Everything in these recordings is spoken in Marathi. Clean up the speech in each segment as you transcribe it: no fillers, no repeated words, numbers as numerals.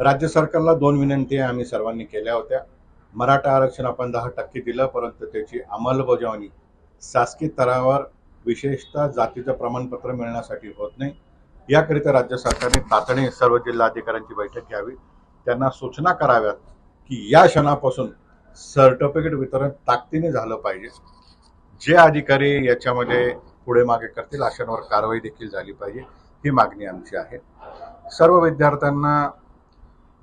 राज्य सरकारला 2 विनंती आम्ही सर्वांनी केल्या होत्या। मराठा आरक्षण आपण 10% दिलं, परंतु त्याची अंमलबजावणी शासकीय स्तरावर विशेषतः जातीचं प्रमाणपत्र मिळण्यासाठी होत नाही। याकरिता राज्य सरकारने तातडीने सर्व जिल्हाधिकाऱ्यांची बैठक घ्यावी, त्यांना सूचना कराव्यात की या क्षणापासून सर्टिफिकेट वितरण ताकदीने झालं पाहिजे। जे अधिकारी याच्यामध्ये पुढे मागे करतील अशांवर कारवाई देखील झाली पाहिजे, ही मागणी आमची आहे। सर्व विद्यार्थ्यांना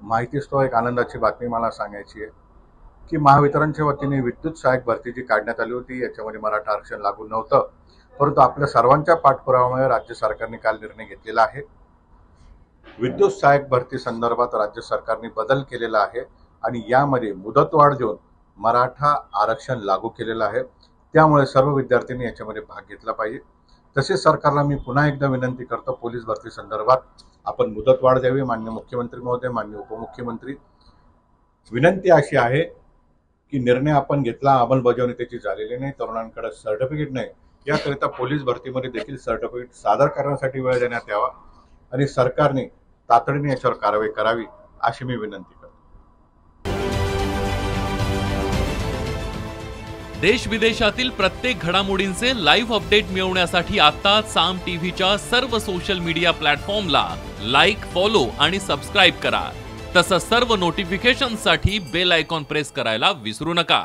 माहितीस्तव एक आनंदाची बातमी मला सांगायची आहे की महावितरणच्या वतीने विद्युत सहाय्यक भरती जी काढण्यात आली होती याच्यामध्ये मराठा आरक्षण लागू नव्हतं, परंतु आपल्या सर्वांच्या पाठपुराव्यामुळे राज्य सरकारने काल निर्णय घेतलेला आहे। विद्युत सहाय्यक भरती संदर्भात राज्य सरकारने बदल केलेला आहे आणि यामध्ये मुदतवाढ देऊन मराठा आरक्षण लागू केलेलं आहे। त्यामुळे सर्व विद्यार्थ्यांनी याच्यामध्ये भाग घेतला पाहिजे। तसेच सरकारला मी पुन्हा एकदा विनंती करतो, पोलीस भरती संदर्भात आपण मुदतवाढ द्यावी। माननीय मुख्यमंत्री महोदय, माननीय उपमुख्यमंत्री, विनंती अशी आहे की निर्णय आपण घेतला, अंमलबजावणी त्याची झालेली नाही, तरुणांकडे सर्टिफिकेट नाही, याकरिता पोलीस भरतीमध्ये देखील सर्टिफिकेट सादर करण्यासाठी वेळ देण्यात यावा आणि सरकारने तातडीने याच्यावर कारवाई करावी अशी मी विनंती करतो। देश विदेशातील प्रत्येक घडामोडींचे लाईव्ह अपडेट मिळवण्यासाठी आता साम टीव्हीच्या सर्व सोशल मीडिया प्लॅटफॉर्मला लाईक, फॉलो आणि सबस्क्राईब करा। तसंच सर्व नोटिफिकेशनसाठी बेल आयकॉन प्रेस करायला विसरू नका।